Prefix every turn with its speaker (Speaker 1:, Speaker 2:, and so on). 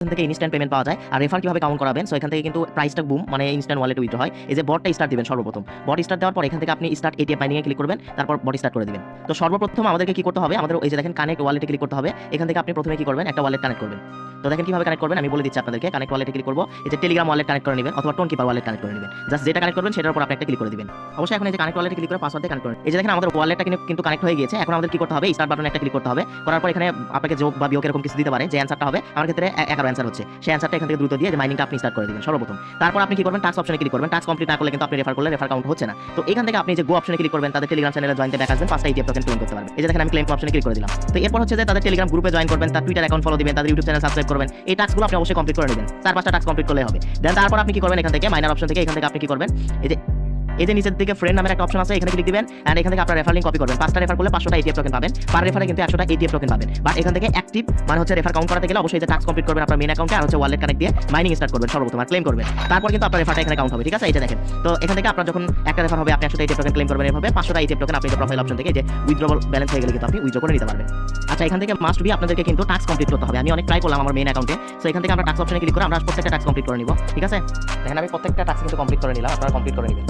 Speaker 1: এখান থেকে instant payment পাওয়া যায়। আর রেফার কিভাবে কাউন্ট করাবেন, সো এখান থেকে কিন্তু প্রাইসটা বুম মানে ইনস্ট্যান্ট ওয়ালেটে উইথড্র হয়। এই যে বটটা স্টার্ট দিবেন সর্বপ্রথম, বট স্টার্ট দেওয়ার পর এখান থেকে আপনি স্টার্ট এটিএম মাইনিংয়ে ক্লিক করবেন, তারপর বট স্টার্ট করে দিবেন। তো সর্বপ্রথম আমাদেরকে কি করতে হবে, আমাদের এই যে দেখেন কানেক্ট ওয়ালেটে ক্লিক করতে হবে। এখান থেকে আপনি প্রথমে কি করবেন, একটা ওয়ালেট কানেক্ট করবেন। তো দেখেন কিভাবে কানেক্ট করবেন আমি বলে দিচ্ছি আপনাদেরকে। কানেক্ট ওয়ালেটে ক্লিক করবো, এই যে টেলিগ্রাম ওয়ালেট কানেক্ট করে নেবেন অথবা টোন কিপার ওয়ালেট কানেক্ট করে নেবেন। জাস্ট যেটা কানেক্ট করবেন সেটার উপর আপনি একটা ক্লিক করে দিবেন। অবশ্যই এখন এই যে কানেক্ট ওয়ালেটে ক্লিক করে পাসওয়ার্ড দিয়ে কানেক্ট করেন। এই যে দেখেন আমাদের ওয়ালেটটা কিন্তু কানেক্ট হয়ে গিয়েছে। এখন আমাদের কি করতে হবে, স্টার্ট বাটনে একটা ক্লিক করতে হবে। করার পর এখানে আপনাকে যোগ বা বিয়োগ এরকম কিছু দিতে পারে, যে অ্যান্সারটা হবে আমার ক্ষেত্রে 11 অ্যান্সার হচ্ছে, সেই অ্যান্সারটা এখান থেকে দ্রুত দিয়ে যে মাইনিংটা আপনি স্টার্ট করে দিবেন সর্বপ্রথম। তারপর আপনি কি করবেন, টাস্ক অপশনে ক্লিক করবেন। টাস্ক কমপ্লিট না করলে কিন্তু আপনি রেফার করলে রেফার কাউন্ট হচ্ছে না। তো এখান থেকে আপনি যে গো অপশনে ক্লিক করবেন, তাদের টেলিগ্রাম চ্যানেলে জয়েন ব্যাক আসবেন, 5টা ইটিএফ টোকেন ক্লেম করতে পারবেন। এই যে দেখেন আমি ক্লেম অপশনে ক্লিক করে দিলাম। তো এরপর হচ্ছে যে তাদের টেলিগ্রাম গ্রুপে জয়েন করবেন, তার টুইটার অ্যাকাউন্ট ফলো দিবেন, তাদের ইউটিউব চ্যানেল সাবস্ক্রাইব করবেন। এই টাস্কগুলো আপনি অবশ্যই কমপ্লিট করে নেবেন। 4-5টা টাস্ক কমপ্লিট করলে হবে। দেন তারপর আপনি কি করবেন, এখান থেকে মাইনার অপশন থেকে এখান থেকে আপনি কি করবেন, এই যে নিচের দিকে ফ্রেন্ড নামের একটা অপশন আছে, এখানে ক্লিক দিবেন এন্ড এখান থেকে আপনার রেফার লিংক কপি করবেন। 5টা রেফার করলে 500টা এটিএফ টোকেন পাবেন, পার রেফারে কিন্তু 100টা এটিএফ টোকেন পাবেন। বাট এখান থেকে অ্যাক্টিভ মানে হচ্ছে রেফার কাউন্ট করাতে গেলে অবশ্যই যে টাস্ক কমপ্লিট করবেন আপনার মেইন অ্যাকাউন্টে, আর হচ্ছে ওয়ালেট কানেক্ট দিয়ে মাইনিং স্টার্ট করবেন সর্বপ্রথম, আর ক্লেম করবেন। তারপর কিন্তু আপনার রেফারটা এখানে কাউন্ট হবে, ঠিক আছে। এই যে দেখেন, তো এখান থেকে আপনার যখন একটা রেফার হবে আপনি 100টা এটিএফ টোকেন ক্লেম করবেন, এভাবে 500টা এটিএফ টোকেন আপনি প্রোফাইল অপশন থেকে যে উইথড্রবল ব্যালেন্স হয়ে গেলে কিন্তু আপনি উইথড্র করে নিতে পারবেন। আচ্ছা, এখান থেকে মাস্ট বি আপনাদেরকে কিন্তু টাস্ক কমপ্লিট করতে হবে। আমি অনেক ট্রাই করলাম আমার মেইন অ্যাকাউন্টে। সো এখান থেকে আমরা টাস্ক অপশনে ক্লিক করে আমরা প্রত্যেকটা টাস্ক কমপ্লিট করে নিব, ঠিক আছে। দেখেন আমি প্রত্যেকটা টাস্ক কিন্তু কমপ্লিট করে নিলাম, আপনারা কমপ্লিট করে নেবেন।